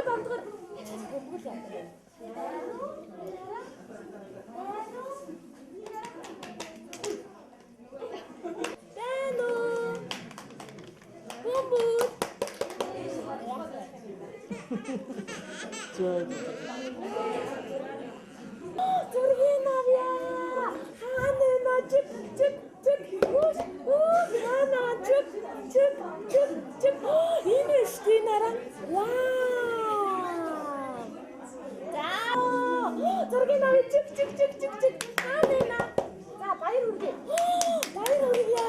бандгаар. Бэно. Бомбут. Зургийн авья. Ханаа чик. Ханаа чик. Энэ штий нараа. Вау. Зургийн авья чик. Ханаа. За баяр үргэ. Баяр үргэ.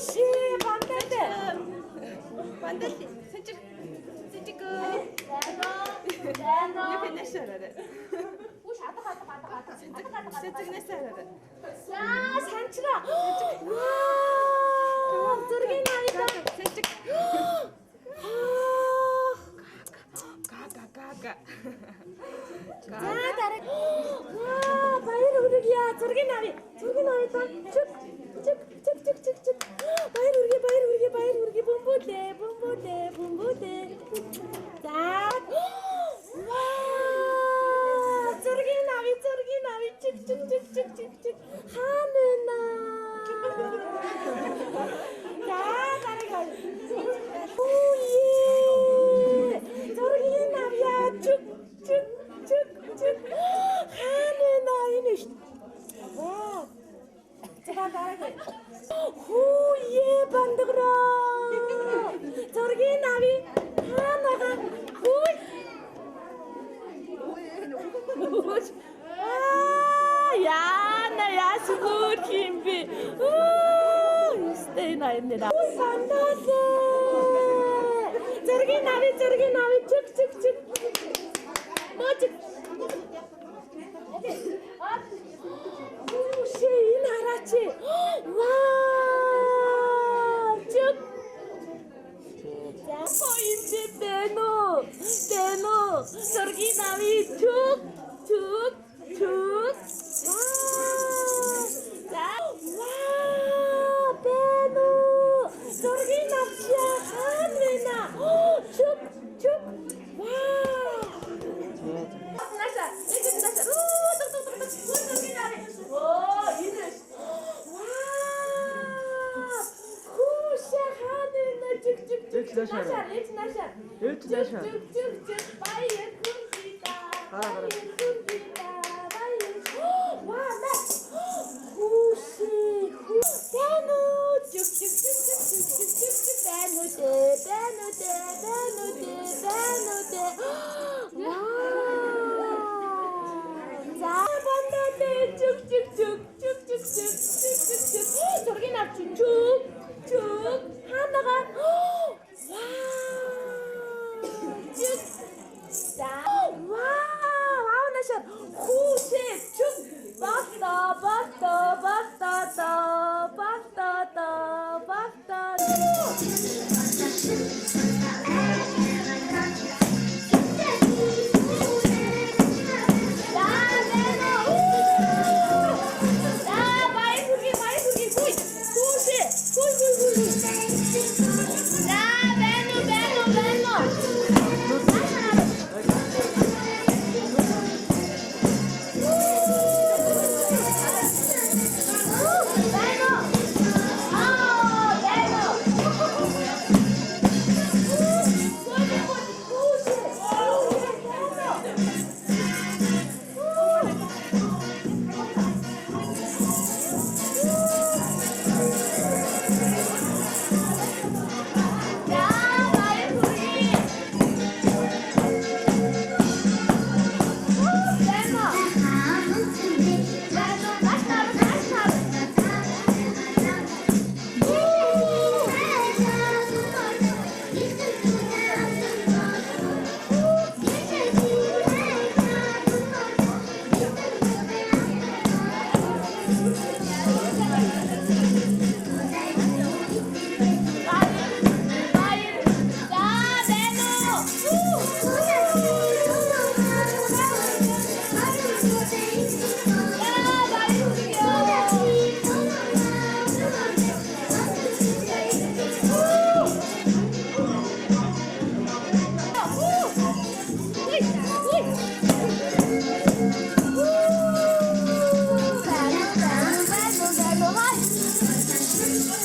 Ши бандал сэнчиг я финишерэ уш хата сэнчигнэсэрэ санчра вау зургийн авья сэнчиг га за дараа вау баяр үргэ зургийн авья та чик баяр үргэ бомботе за вау зургийн авья чик ханана за дараа зургийн авья чик ханана энэ вау за дараа бандграа зургийн авья ханага яна ясгүр химби стей найнера сандase зургийн авья чик моч шин хараач вау чик Поинте Бэно зургийн авья чик вау Бэно зургийн авья ханна чик вау наша зургийн авья энэ вау хуша ханна чик наша баяр хүргита Бэно чик зургийн авья чик ханага вау наша хуше чик баста Thank you.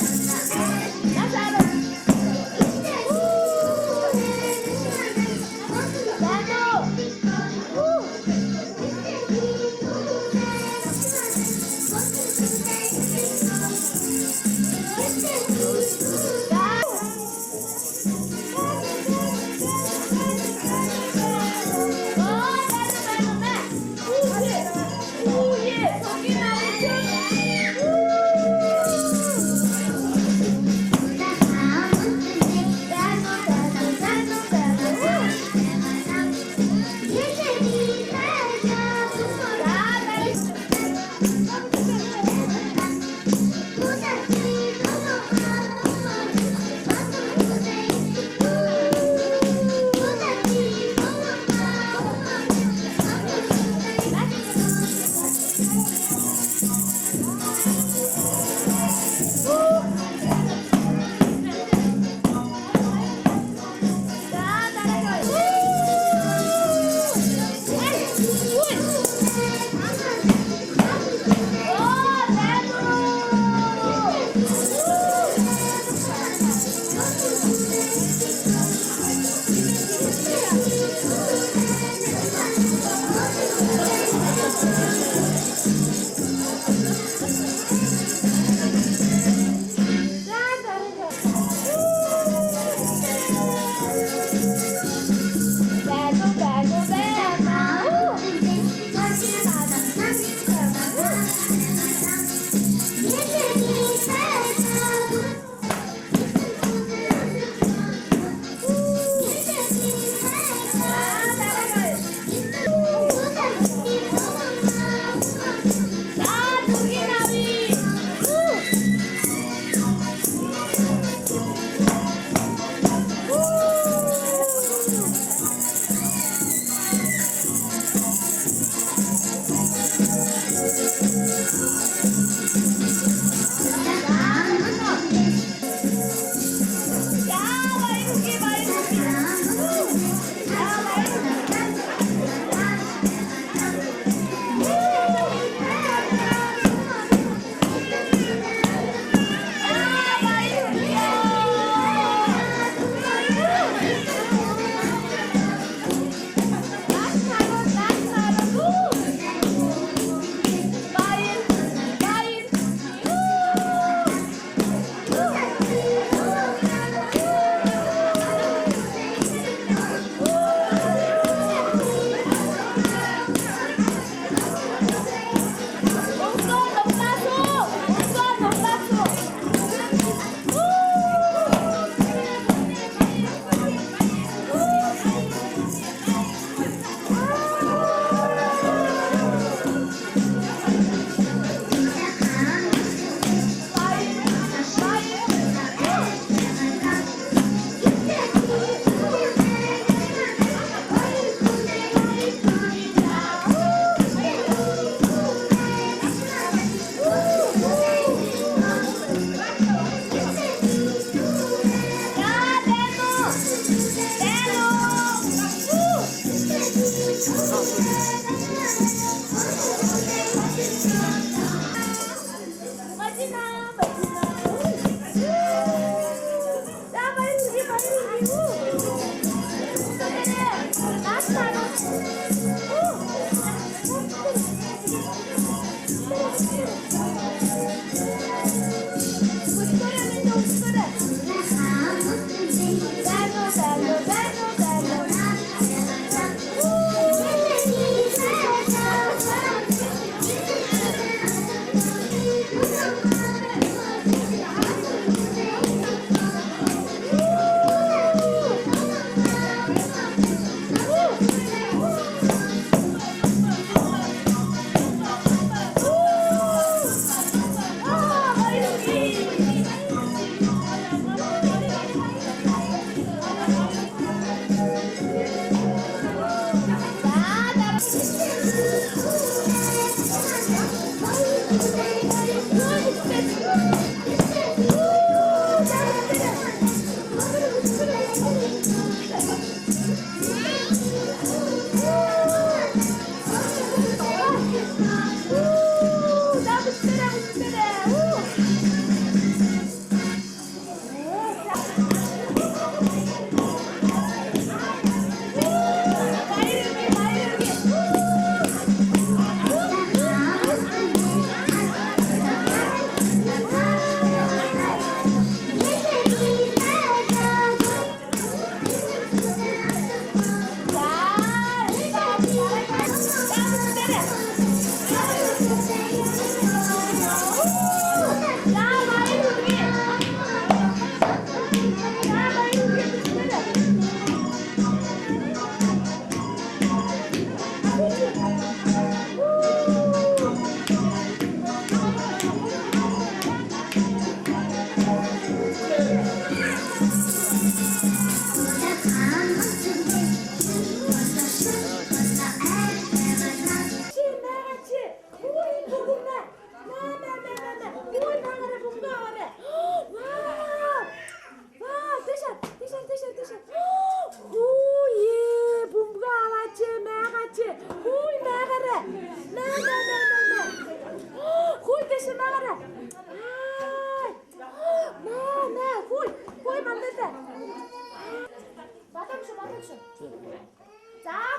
자,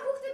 국수들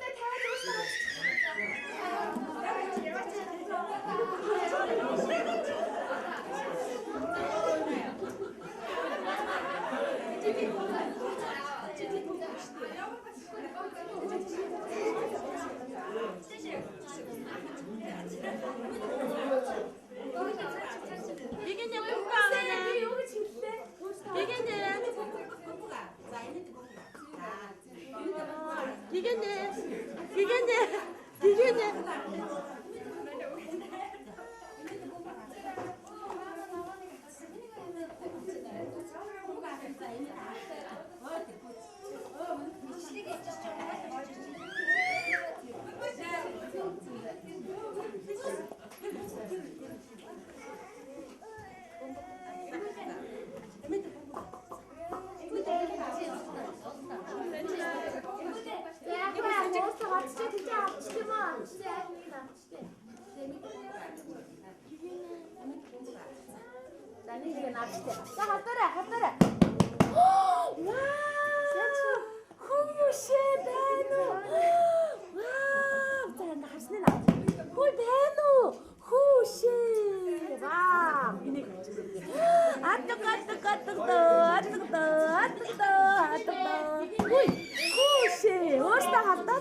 자, 갔더라. 와, 후시 베누. 와, 잘한다. 하시네 나. 홀 베누. 후시. 와, 이네. Ui, hushi. Orsta hatta.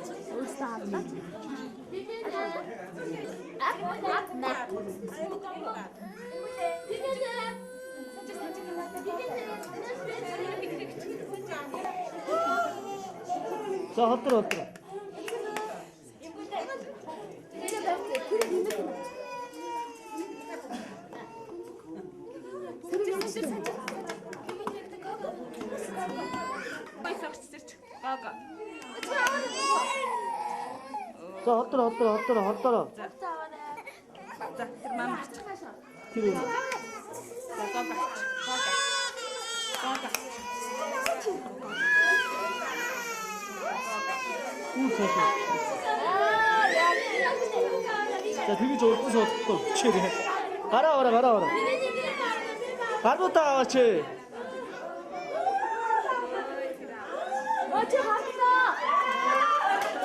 자, 헛들어. 자, 헛들어. За тэр мам 뒤로. 자, 되게 좋을 부서 또 붙여야 돼. 가라. 가로다 같이. 어째 갔어?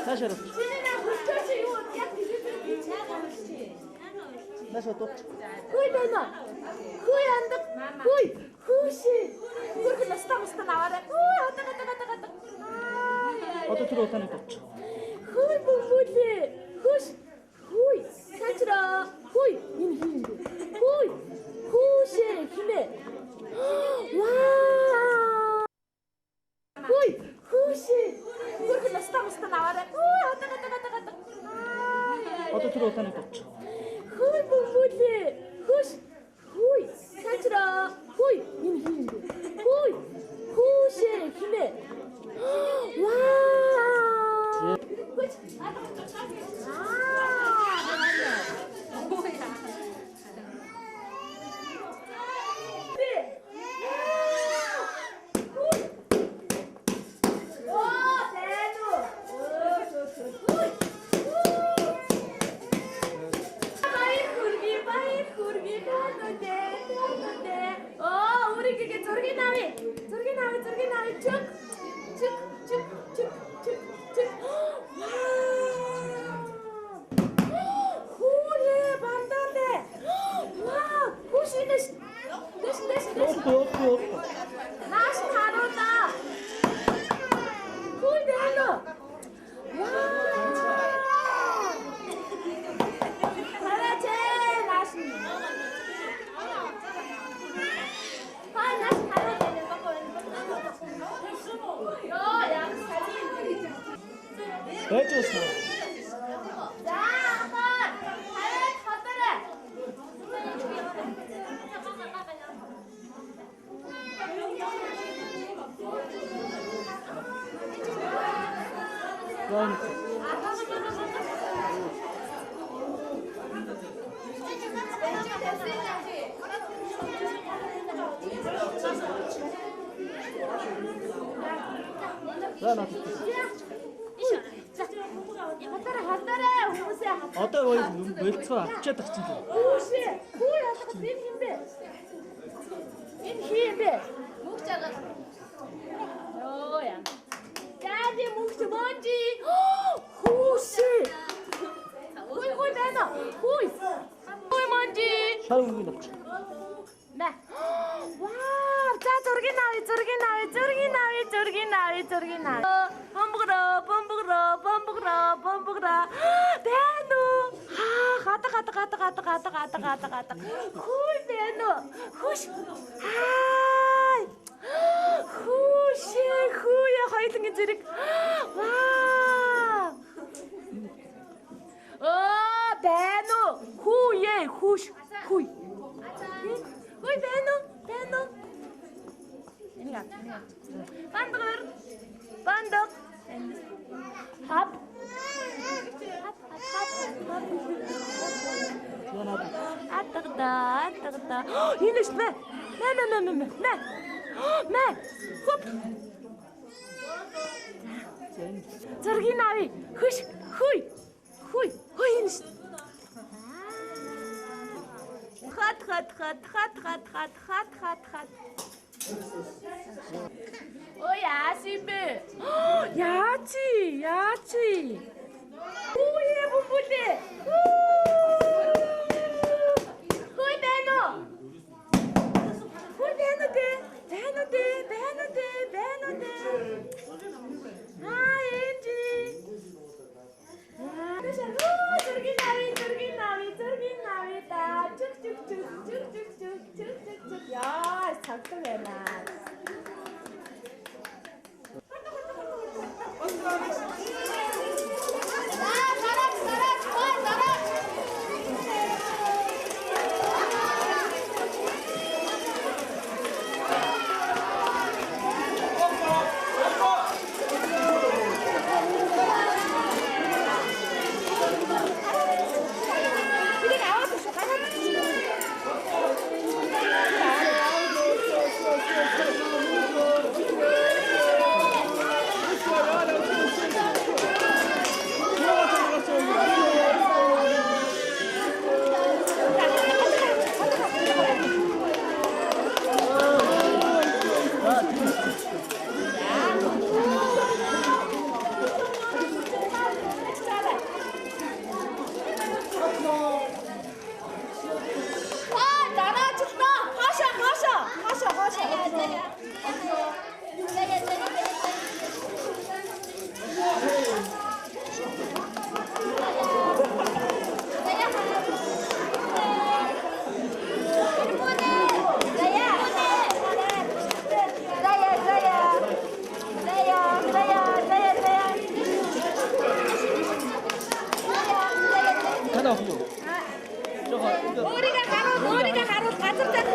다시 해라. 지민아, 붙여서 이거 다시 또. 후이 베누. 후이 안다. 후시. 그렇게 스타 나와라. 왔다. 어또 들어왔다니까. 후이 부부지. 후이. 살치라. 후이. 후시 힘에. 와. 후시. 그렇게 스타 나와라. 왔다. 어또 들어왔다니까. 후이 부부지. 후이. 살치라. 후이. 후시 힘에. 와. 우리 그게 저렇게 나위 쭉쭉쭉쭉쭉쭉 후예 반단데 와 후시 대신 또. 나시 다르다 후이 대로 와 잘했지 나시 나시 잘했지 왜 줬어? 자, 한번 잘 걷더래. 나 갔더래. 호시야. 어때 왜 쳐? 쬐다 진짜. 호시. 호야. 힘 힘. 목자가. 요야. 짜지. 먼지. 호시. 호이 배너. 호이. 호이 먼지. 사람 여기 넣자. 네. 와, 자 저렇게 나위, 저렇게 나위, 저렇게 나위, 저렇게 나위, 저렇게 나위. 범벅으로, 범벅으로, 범벅으로, 범벅으로. 배너. 아, 갔다. 쿨 배너. 후시. 아, 후시, 후야, 화이팅이 저리. 와. 배너. 후예, 후시, 후이. Hoi Benno. Ini gaat. Bandok. Hap. Atterda. Hier is me. Me. Hop. 저기 나위. 후이. Hier is. 핫. 야시베. 야치. 오예 부부데. 호이 베노. 베노데. 아 엔지. 저기 나위 다 쭉쭉쭉 야 작성해놔 하나 후보. 머리가 가로 가슴짝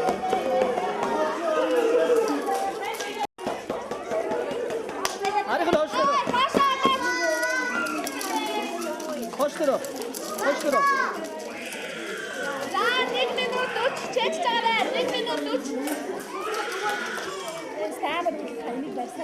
아래 넣어주세요. Hoştur. Laat, ik ben nog dood. Chat staan, ik ben nog dood. Staan, ik kan niet best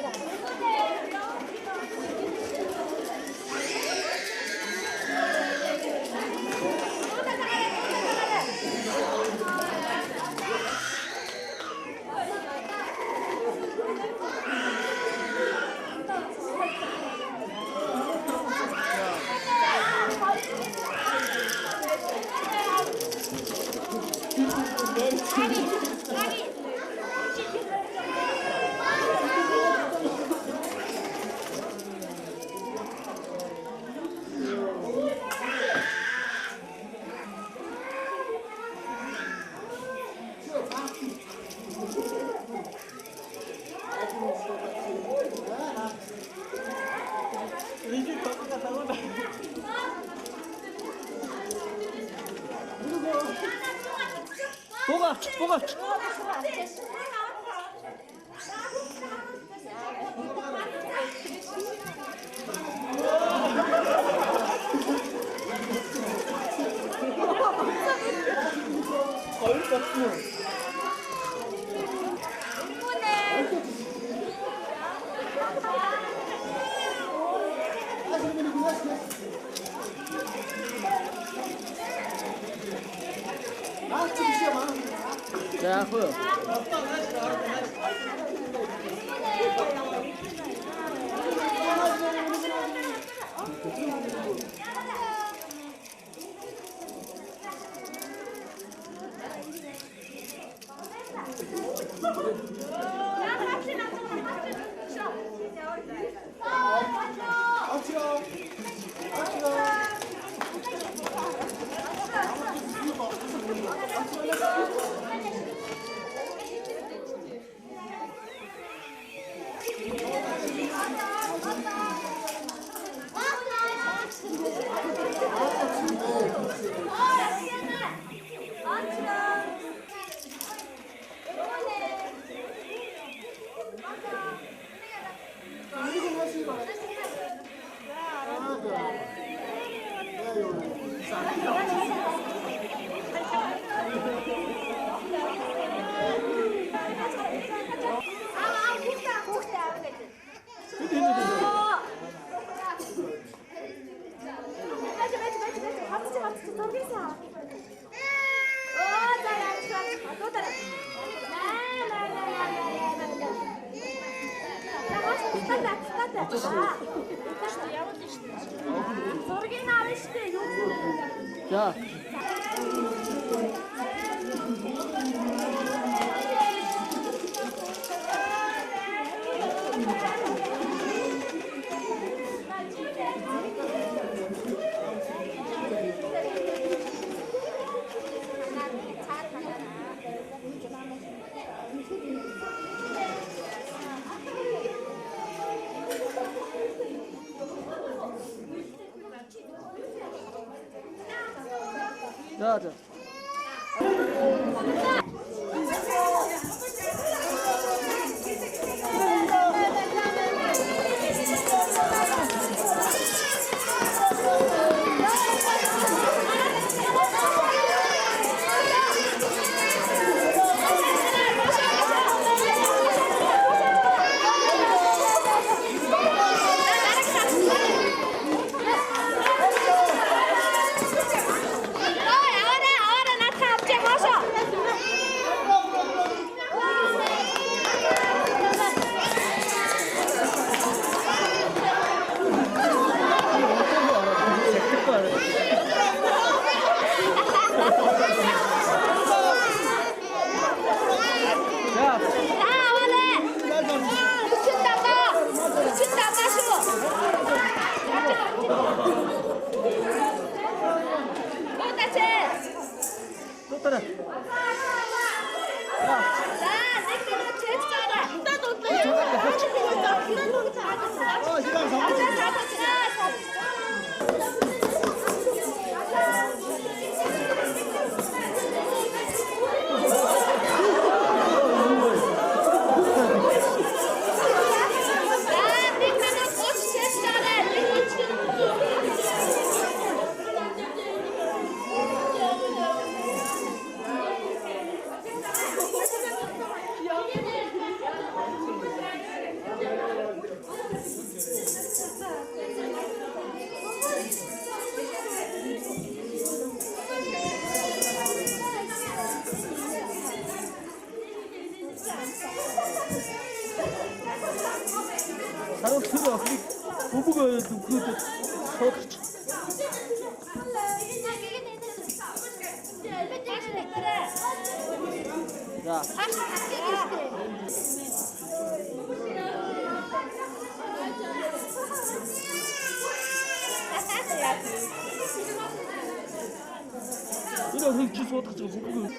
Bogaç. 자, 후요. Зургийг авна шүү дээ. За. За за. Харин тэр охиныг бүбэг дөхөөд суудчих. За. Энэ охиныг чи суудах гэж бүбэг.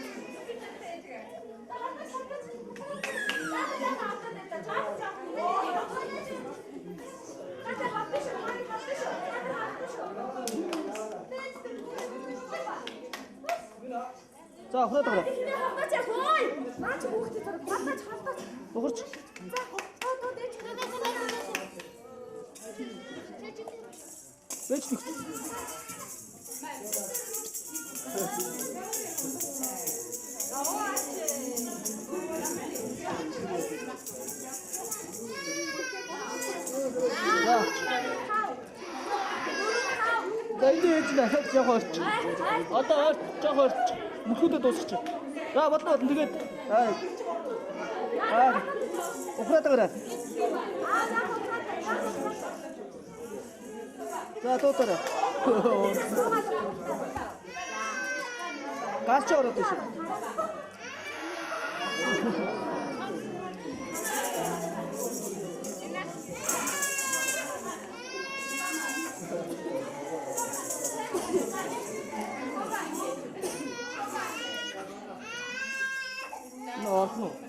За, хөөд гараа. Наач хүүхдээ тэр батаж халтаач. Угаарч. Бэж нэг. За, энэ ээж дахиад яг орч. Одоо орч, жоо орч. Мөхөдөө дуусчих. За, бодно тэгээд ухраад гараа. За дуутаарай. Гарч ороод тийш. No.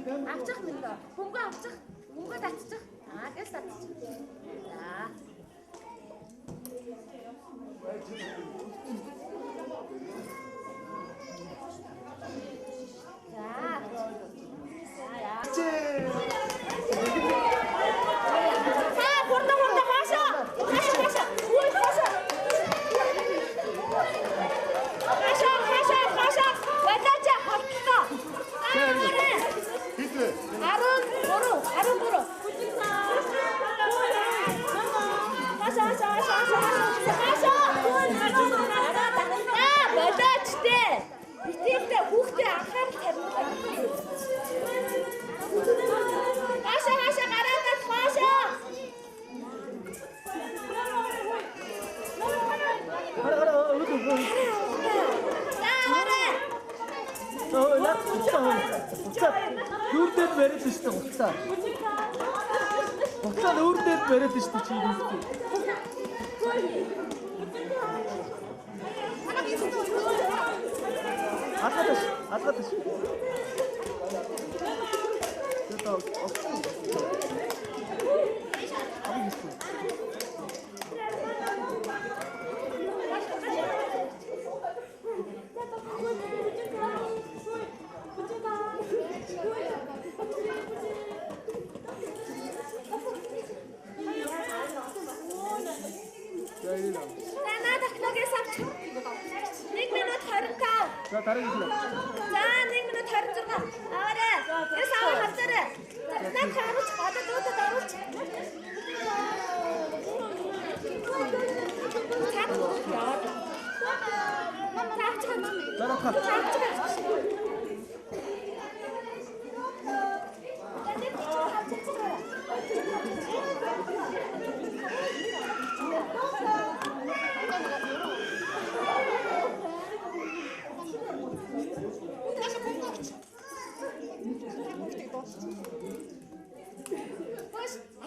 Авчих мэн дөө. Хөнгөө авчих. Хөнгөө татчих. Гээс татчих. За. Нүрдээд бариад шүү дээ хуцаа. Хуцаа нүрдээд бариад шүү дээ чи юм. Алгадаш. Это За дараагийн хэлээ. За 1 минут 26. Аваарай. Яс аваа хавцаарай. Наа хавч гадаад дуудаад оруулж.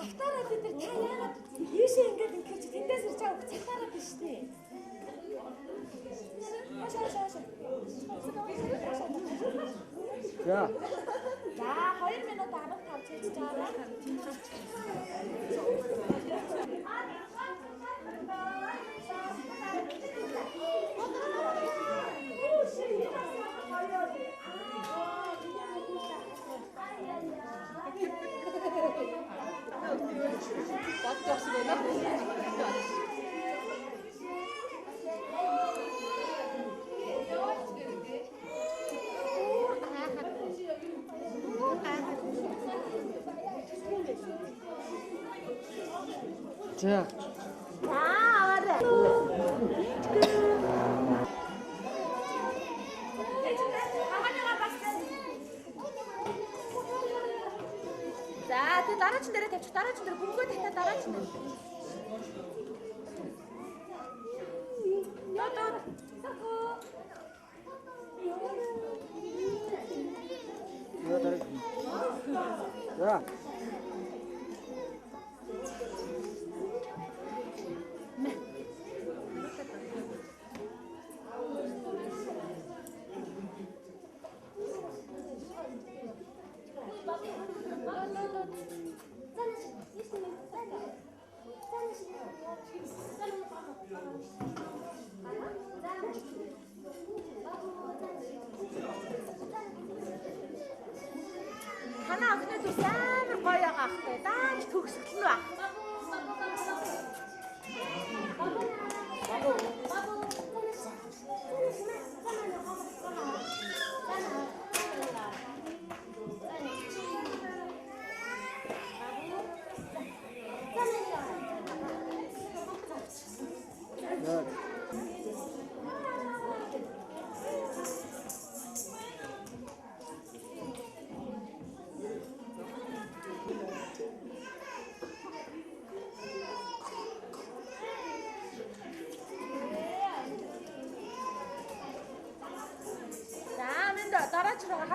Ахтараа бид нар та яагаад ийшээ ингэж тэндээс ирж байгаа цагтаараа биш тий. За. За 2 минут 15 хийж байгаа. За. аваарай. За тэг дараачин дээрээ тавьчих. Дараачин дээр бүгдөө татаа дараачин дээр. Ятаа. За. Танаа охиноо зү сайн гоё аахтай. Дааж төгсгөл нь баг.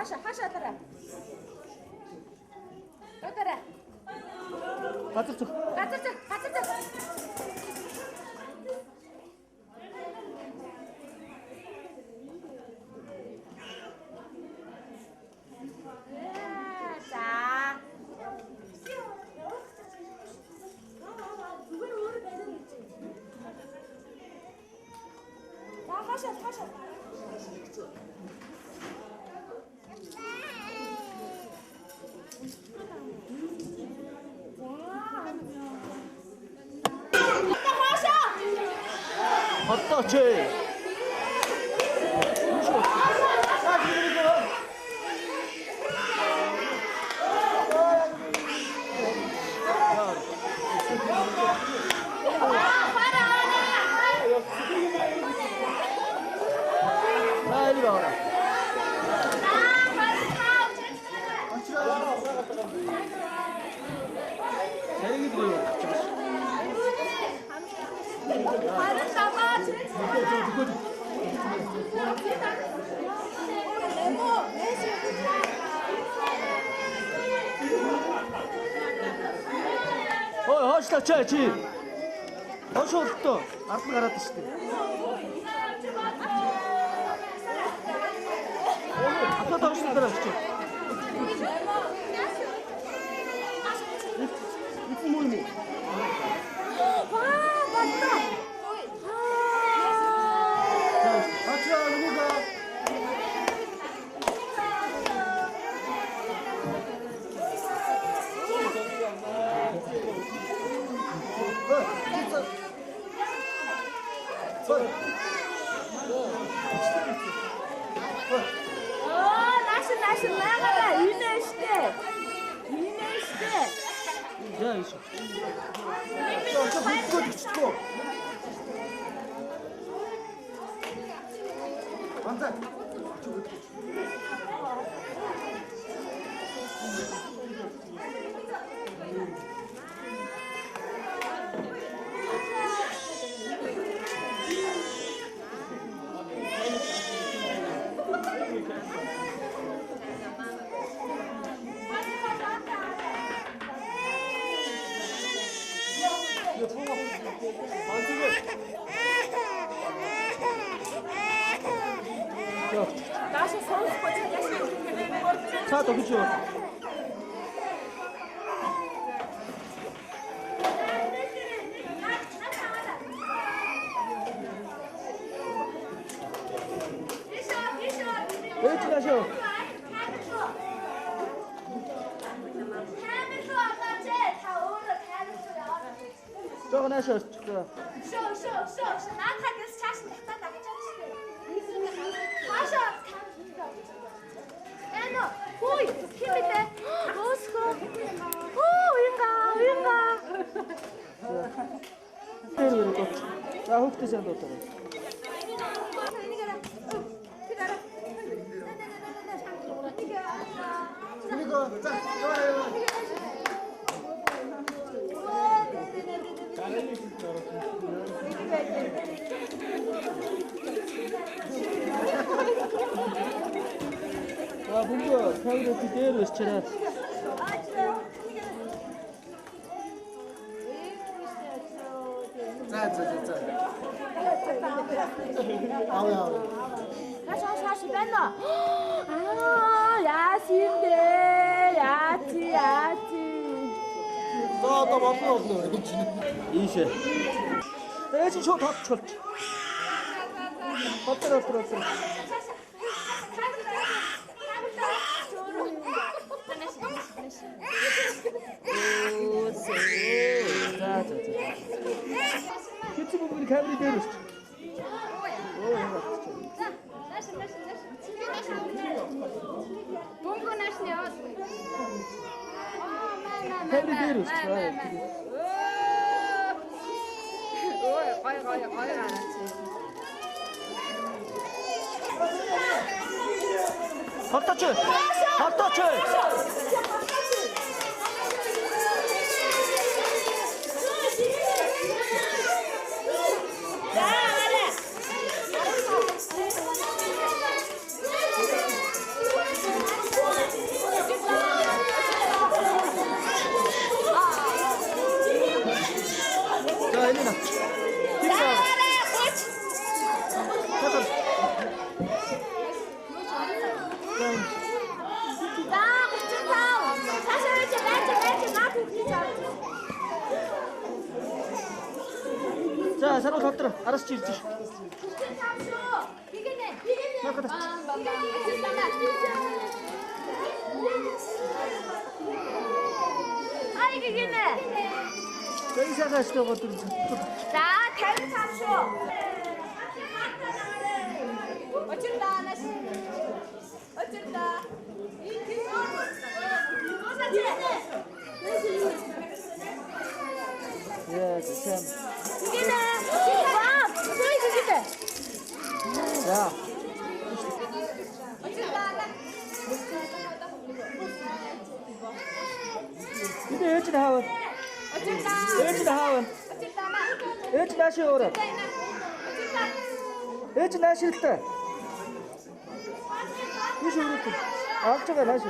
하샤 따라. 또 따라. Газар зүг. 가자. 자. 하샤. Хатаа чи. 이리 와라. 재능이 들어요. Hoşla çay. Hoş oldu. Artık aradı işte. Atla taşlı taraf için. İpin boyu mu? 맞다. 같이 하는 거가. 나시 나가라. 이내시대. Ya işte. 나시 선수 거치. 자, 더 그쵸. 왜 지나셔? 저거 나셔. 자, 훅 산 뒀다가. 그리고 자, 좋아요. 아, 뭔가 타이로 그대로 시켜라. 자. 아우. 다시 뺀다. 야시인데 야지. 또 맞고 이제. 내지 저 덮쳐. 엎드려. 자. 키치 부분이 가브리 되르스. 가브리 되르스. 핫터치. 자, 사로 걷더라. 알아서 찌르지. 저기 사가시던 것들은 자, 대를 잡쇼. 어쩐다, 하나씩. 어쩐다. 예, 참. 이게네. 와, 소리 주시대. 야, 어쩐다, 하나. 근데 어찌나 하원? 어쩐다. 어찌나 하원? 어쩐다, 하나. 어찌나 쉬어라? 어쩐다. 어찌나 싫다? 무시 그렇고 악자가 나시.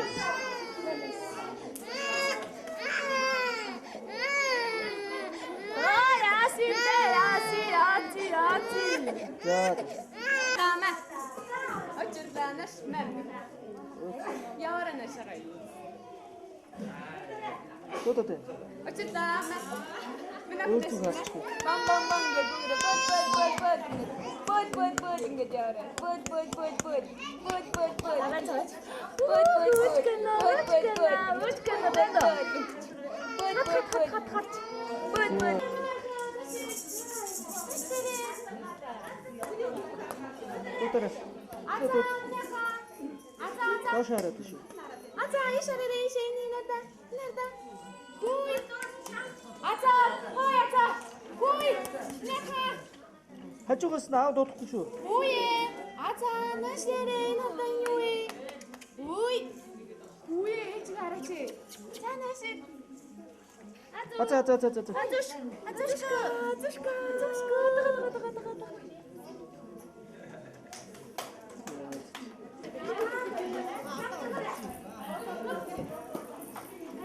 자, Dama. Ötürden şmem. Yarın şaray. 또 돼. Ötürden. 얼추 가시고. Bam bam bam geliyor. Bıt gidiyor. 또 따라. 또. 다시 하라 드시. 아자, 이 소리를 이제니 nerede? Huy. 아자, huy 아자. Huy. 내가. 한쪽에서 나와 놓고 줘. Huy. 아자, 나시레 nerede huy? Huy. Huy hiç garajı. Sen nasıl? 아자. 아저씨가.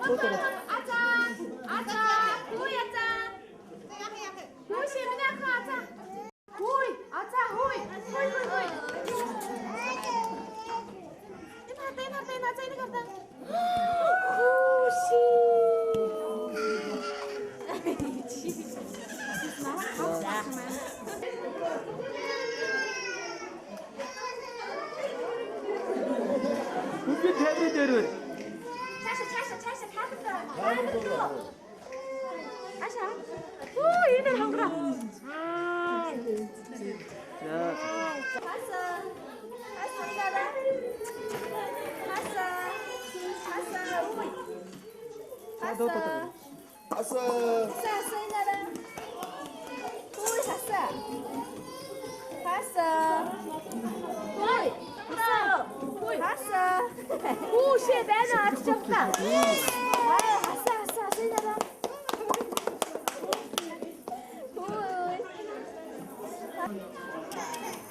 또 따라. 아자, huy 아자. huy şimdi ne aza? Huy, aza, huy. İn aza, ini kata. Hushi. 불빛 해드리대로. 차샤 타든가. 아샤. 오, 이들 한 거라. 자, 갔어 이나라. 갔어. 오이. 너 또 따라. 갔어 이나라. 오이 갔어. 오이. 갔어. 오, 씨, 매너 아주 좋다. 아유, 갔어 이나라. 오이.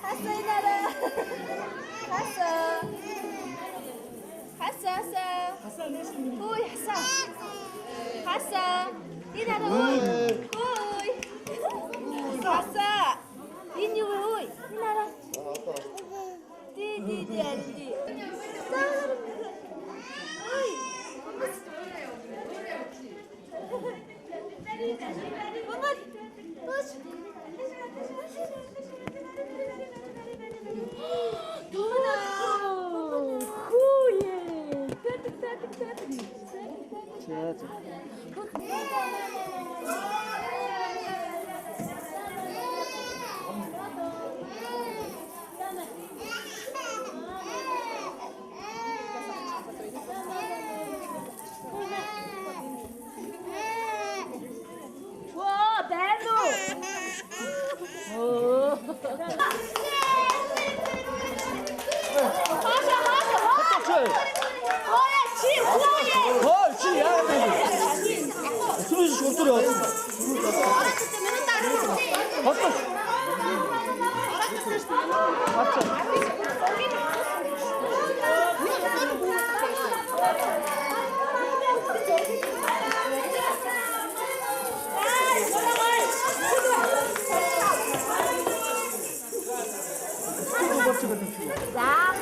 갔어 이나라. 갔어. 오이 갔어. 이나라 오이. 갔어. 인유 오이. 이나라. 디디디 알디. 오이. 와, 매너. 수빈씨 옷들이 어디? 어떤? 자,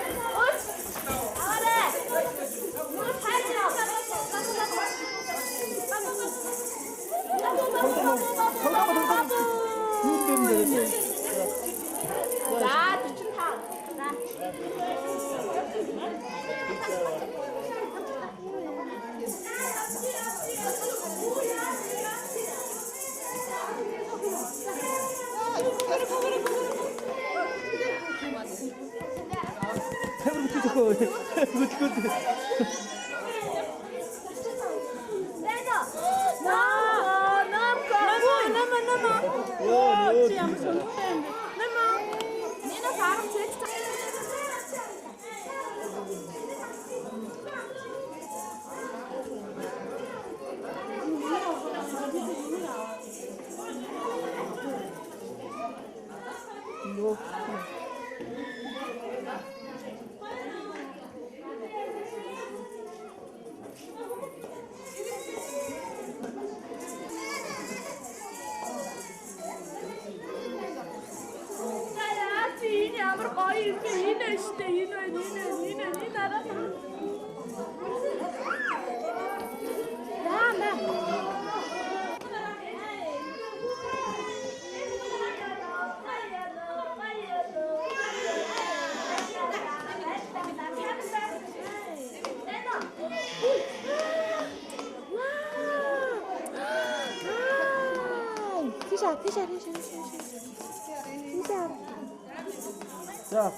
Ямар гоё юм бэ? Энэ штэ энэ дараа. За.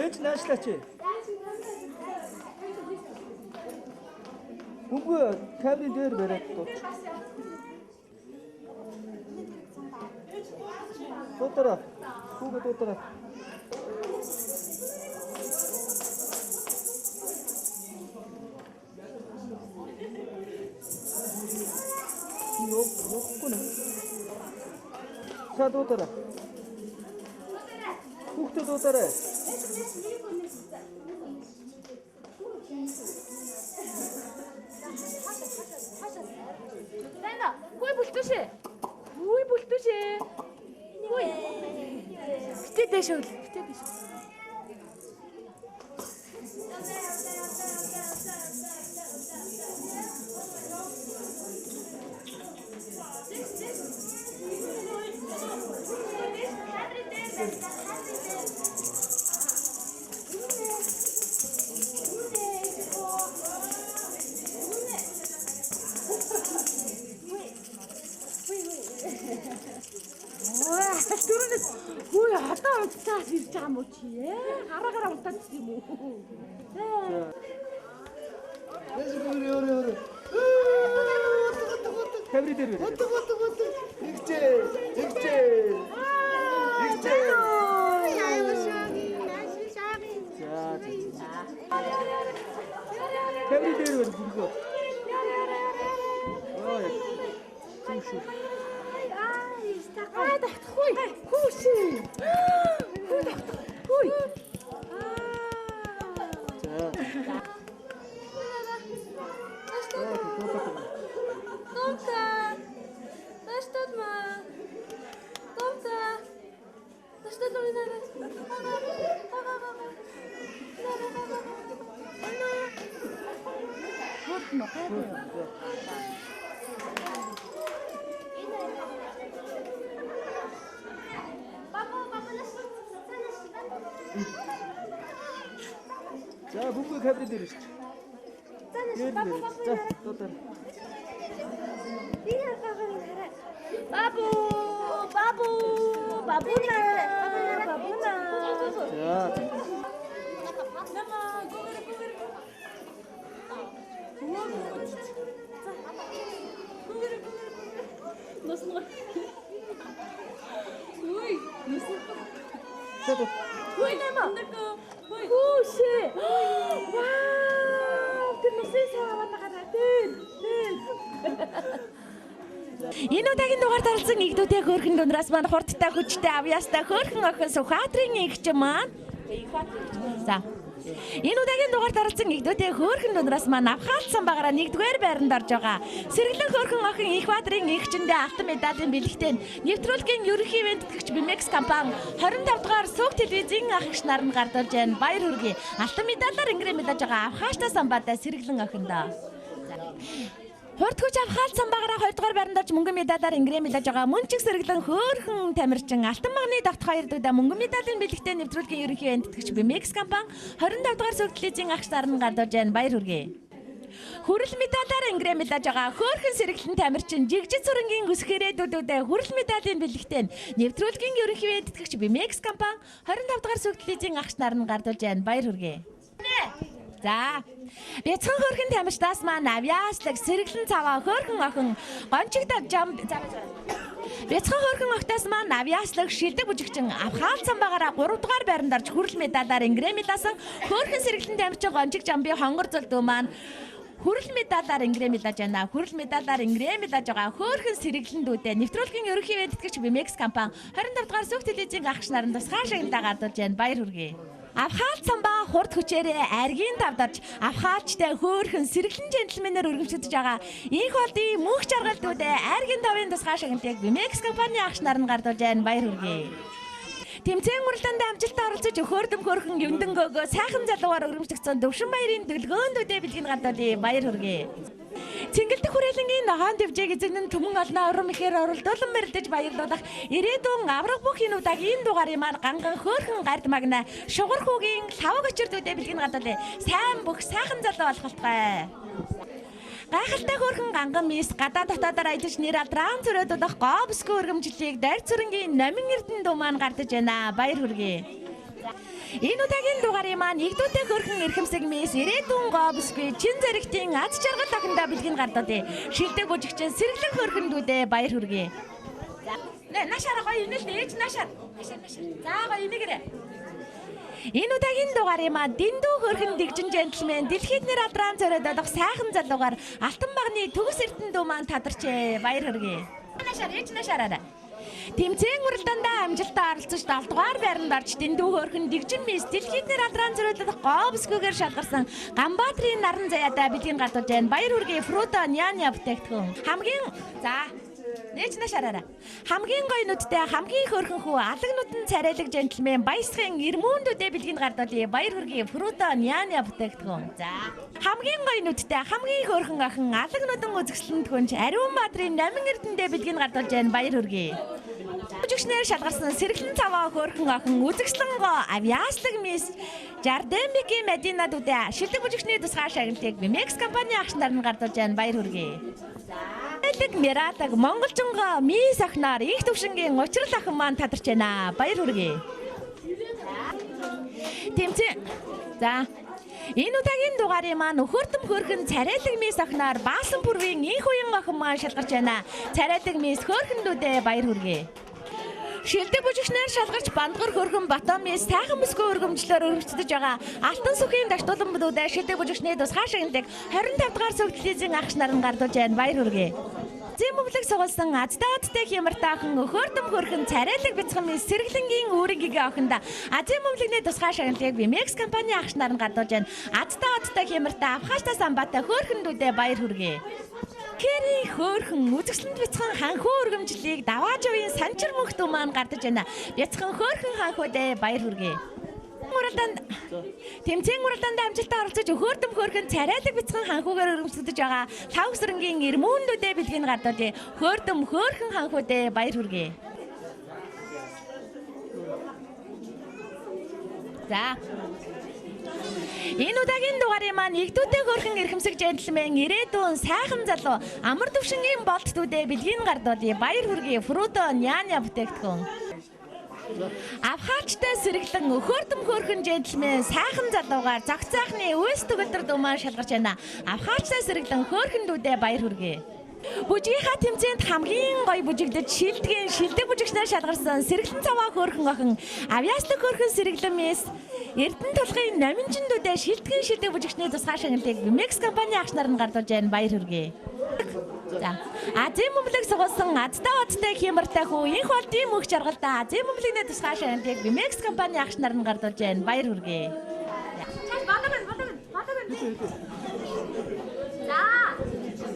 Ээж наашлаач. Бүгөө камерын дээр бариад дууч. Дутараа. Бүгөө дутараа. Ёохгүй. За дутараа. Бүгд дутараа. Тайна, хөөе бүлтүшээ. Хөөе бүлтүшээ. Хөөе. Битээ дэш өг. Битээ дэш. Хөөе хатаа унтцаас ирж байгаа юм уу чи ээ? Гараа унтаад юм уу? Ёо. Камерын дээр бай. Игчээ. Камерын дээр бай бүгөө. Ой. Түшүү. Ай татахгүй. Хүүшээ. Хөөе. За бүгөө камерын дээр шүү. За дутар. Бабуна. Хөөе нама. Хүүшээ. Вау! Тэр нүсээс аваад байгаа дээ. Энэ удаагийн дугаар даралсан игдүүтэй хөөрхөн дундраас маань хурдтай хүчтэй авьяастай хөөрхөн охин Сүхбаатарын эгч маань. За. Энэ удаагийн дугаар даралсан игдүүтэй хөөрхөн дундраас маань авхаалсан багаараа 1-р байранд орж байгаа. Сэргэлэн хөөрхөн охин Ихбаатарын эгчэндээ автан медалийн бэлэгтэй нэвтрүүлгийн ерөнхий ивент тэтгэгч Бимекс компани 25 дугаар Сүг телевизийн ах эгч нар нь гардуулж байна. Баяр хүргэе. Алтан медалаар ингэрээ медалж байгаа авхааштай самбаатай сэргэлэн охиндоо. Хурд хүч авхаалсан багаараа 2 дугаар байранд орж мөнгөн медалаар ингэрээ медалж байгаа мөн чиг сэргэлэн хөөрхөн тамирчин алтан магны тогт 2 дуудаа мөнгөн медалийн бэлэгтэй нэвтрүүлгийн ерөнхий ивент тэтгэгч Бимекс компани 25 дугаар Сүг телевизийн ах эгч нар нь гардуулж байна. Баяр хүргэе. Хүрэл медалаар ингрээ медаж байгаа хөөрхөн сэргэлэн тамирчин жигжид сүрэнгийн өсөх ирээдүйдээ хүрэл медалийн бэлэгтэй нэвтрүүлгийн ерөнхий вэдтгэгч Bimex компани 25 дахь сүгдлизийн агч нар нь гардуулж байна. Баяр хүргэе. За. Бяцхан хөөрхөн тамирчдаас маань авьяаслаг сэргэлэн цаваа хөөрхөн охин гончигдод жам Бяцхан хөөрхөн охтоос маань авьяаслаг шилдэг бүжигчин авхаал цамбаагаараа 3 дугаар байранд орж хүрэл медалаар ингрээ медасан хөөрхөн сэргэлэн тамирчин гончиг жамби хонгор зулдуу маань хүрэл медалаар ингрээ медаж байна. Хүрэл медалаар ингрээ медаж байгаа хөөрхөн сэргэлэндүүдээ нэвтрүүлгийн ерөнхий вэдтгэгч Bimex компани 25 дахь сүх телевизийн агч наранд тусгай шагналаа гардуулж байна. Баяр хүргэе. Авхаал цамбаа хурд хүчээрээ аргийн давдарч авхаалчтай хөөрхөн сэргэлэн джентльменээр өргөмжлөж байгаа инх холдын мөнх жаргалдуудаа аргийн давын тусгай шагналыг Bimex компани агч нар нь гардуулж байна. Баяр хүргэе. Тэмцээн уралдаанд амжилттай оролцож хөөрдөм хөөрхөн юмдангөөгөө сайхан залуугаар өргөмжлөгдсөн Дөвшин баярын дэлгөөндүүдээ бэлгийг гардуулъя. Баяр хүргэе. Цэнгэлдэх хүрээлэнгийн нохоон дэвжээг эзэгнэн түмэн олноо урам ихээр оролдуулан мэрдэж баярлуулах ирээдүйн авраг бүх хинуудаг энэ дугаарыг маань ганган хөөрхөн гард магна шугар хүүгийн лавг очирдүүдээ бэлгийг гардуулъя. Сайн бүх сайхан залуу болохтой. Гайхалтай хөөрхөн ганган мис гадаа дотоодоор ажиллаж нэр алдран цоройдох говсгүй өргөмжлөлийг дайр цүрэнгийн номин эрдэнэ дүү маань гардаж байна. Баяр хүргэе. Энэ удаагийн дугаарыг маань игдүүтэй хөөрхөн эрхэмсэг мис ирээдүйн говсгүй чин зэрэгтийн аз жаргал охиндоо бэлгийн гардуулъя. Шилдэг бүжигчин сэргэлэн хөөрхөндүүдээ баяр хүргэе. Нэ нашаараа гоё инэл ээж нашаар. За гоё инэгэрэ. Энэ удаагийн дугаарыг маань дэндүү хөөрхөн дэгжин джентльмен дэлхийд нэр алдран цоройдох сайхан залуугаар алтан багны төгс эрдэнэ дүү маань тадарчээ. Баяр хүргэе. Нашаар ээж нашаараа. Тэмцээн уралдаанд амжилттай оролцож 7 дугаар байранд орж дэндүү хөөрхөн дэгжин мис дэлхийд нэр алдран цоройдох говсгүйгээр шалгарсан Ганбаатрын наран заяада бэлгийн гардуулж байна. Баяр хүргэе. Фруто няня бүтээгдэхүүн. Хамгийн за нээж нашаараа. Хамгийн гоё нүдтэй хамгийн хөөрхөн хүү алаг нүдэн царайлаг джентльмен баясгын ирмүүндүүдээ бэлгийг гардуулъя. Баяр хүргэе. Фруто няня бүтээгдэхүүн. За. Хамгийн гоё нүдтэй хамгийн хөөрхөн охин алаг нүдэн үзэсгэлэнт хүнч Ариун Баатрын номин эрдэндээ бэлгийг гардуулж байна. Баяр хүргэе. Бүжигчнэр шалгарсан сэргэлэн цаваа хөөрхөн охин үзэсгэлэн гоо авьяаслаг мис Жардембигийн Мадинадүүдээ шилдэг бүжигчний тусгай шагналыг Bimex компани агч нар нь гардуулж байна. Баяр хүргэе. Элэг Мирадаг монголчонгоо мис охиноор их төвшингийн учрал охин маань тадарч байна. Баяр хүргэе. Тэмцээн. За. Энэ удаагийн дугаарыг маань өхөртөм хөөрхөн царайлаг мис охиноор Баасан бүргийн инх уян охин маань шалгарч байна. Царайлаг мис хөөрхөндүүдээ баяр хүргэе. Шилдэг бүжигчнэр шалгарч бандгар хөөрхөн Батом мис сайхан бүсгүй өргөмжлөөр өргөмжлөж байгаа алтан сүхийн дагтууланбудуудаа шилдэг бүжигчний тусгай шагналыг 25 дахь сүх телевизийн агч нар нь гардуулж байна. Баяр хүргэе. Зэмөвлөг сугалсан азтай адтай хямартаахан өхөртөм хөөрхөн царайлаг бяцхан мис сэргэлэнгийн үүрэггийн охинда Азийн мөвлөгний тусгай шагналыг Bimex компани агч нар нь гардуулж байна. Азтай адтай хямартаа авхааштай самбаатай хөөрхөндүүдээ баяр хүргэе. Кэри хөөрхөн үзэсгэлэнт бяцхан ханхуу өргөмжлөлийг давааж уян санчир мөнх дүү маань гардаж байна. Бяцхан хөөрхөн ханхуудээ баяр хүргэе. Тэмцээн уралдаанд амжилттай оролцож өхөртөм хөөрхөн царайлаг бяцхан ханхуугаар өргөмжлөж байгаа лавг сүрэнгийн ирмүүндүүдээ бэлгийг гардуулъя. Хөөртөм хөөрхөн ханхуудээ баяр хүргэе. За. Энэ удаагийн дугаарыг маань игдүүтэй хөөрхөн эрхэмсэг джентльмен ирээдүйн сайхан залуу амар төвшингийн болтдүүдээ бэлгийг гардуулъя. Баяр хүргэе. Фруто няня бүтээгдэхүүн. Авхаачтай сэргэлэн өхөртөм хөөрхөн джентльмен сайхан залуугаар загц сайхны үйлс төгөлдөр дүү маань шалгарч байна. Авхаачтай сэргэлэн хөөрхөндүүдээ баяр хүргэе. Бүжгийнхаа тэмцээнд хамгийн гоё бүжигдэж шилдэг бүжигчнэр шалгарсан сэргэлэн цаваа хөөрхөн охин авьяаслаг хөөрхөн сэргэлэн мис Эрдэнэ толгойн номинчиндүүдээ шилдэг бүжигчний тусгай шагналыг Bimex компани агч нар нь гардуулж байна. Баяр хүргэе. За. Азийн мөвлөг сугалсан азтай одтой хямартай хүү инх холдын мөнх жаргалдаа Азийн мөвлөгний тусгай шагналыг Bimex компани агч нар нь гардуулж байна. Баяр хүргэе. За.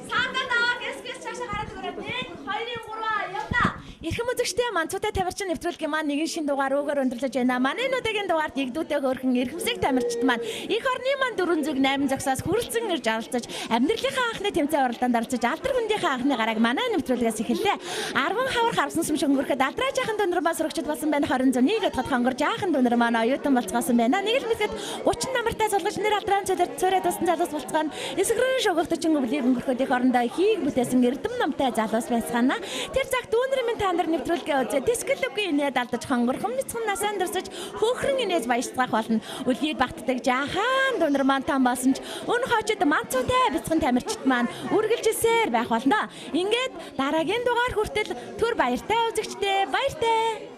Саатана гэс чашаа гараад өгөрэй. 1 2 3 явна. Эрхэм үзэгчдээ манцуутай тамирчин нэвтрүүлгийн маань нэгэн шин дугаар өгөр өндөрлөж байна. Манай энэ удаагийн дугаард игдүүтэй хөөрхөн эрхэмсэг тамирчид маань их орны маань 408 зогсоос хүрэлцэн ирж оролцож амьдралынхаа анхны тэмцээн оролдоонд оролцож алдар хүндийнхээ анхны гарааг манай нэвтрүүлгээс эхэллээ. 10 хавар харсан сүм шиг өнгөрөхөд алдраа жаахан дүнэр бас сурагчд болсон байна. 21 гэдгт хонгор жаахан дүнэр маань оюутан болцгоосон байна. Нэг л мэдэхэд 30 намартай залгаж нэр алдраа цорой тусан залуус болцгоо нь эсгэрэн шогогдчихэн өвлийг өнгөрөхөд их орондоо хийг бүтээсэн эрдэм намтай залуус байцгаана. Тэр цаг дүүнэр минь та нар нэвтрүүлгээ үзээ дискэлүгийн инээд алдаж хонгорхон мэцхэн насаан дурсаж хөөхрөн инээж баясгах болно. Үлгийд багтдаг жаахан дүнэр маань там болсон ч өн хойчод манцуутай бяцхан тамирчид маань үргэлжилсээр байх болно. Ингээд дараагийн дугаар хүртэл түр баяртай үзэгчдээ баяртай.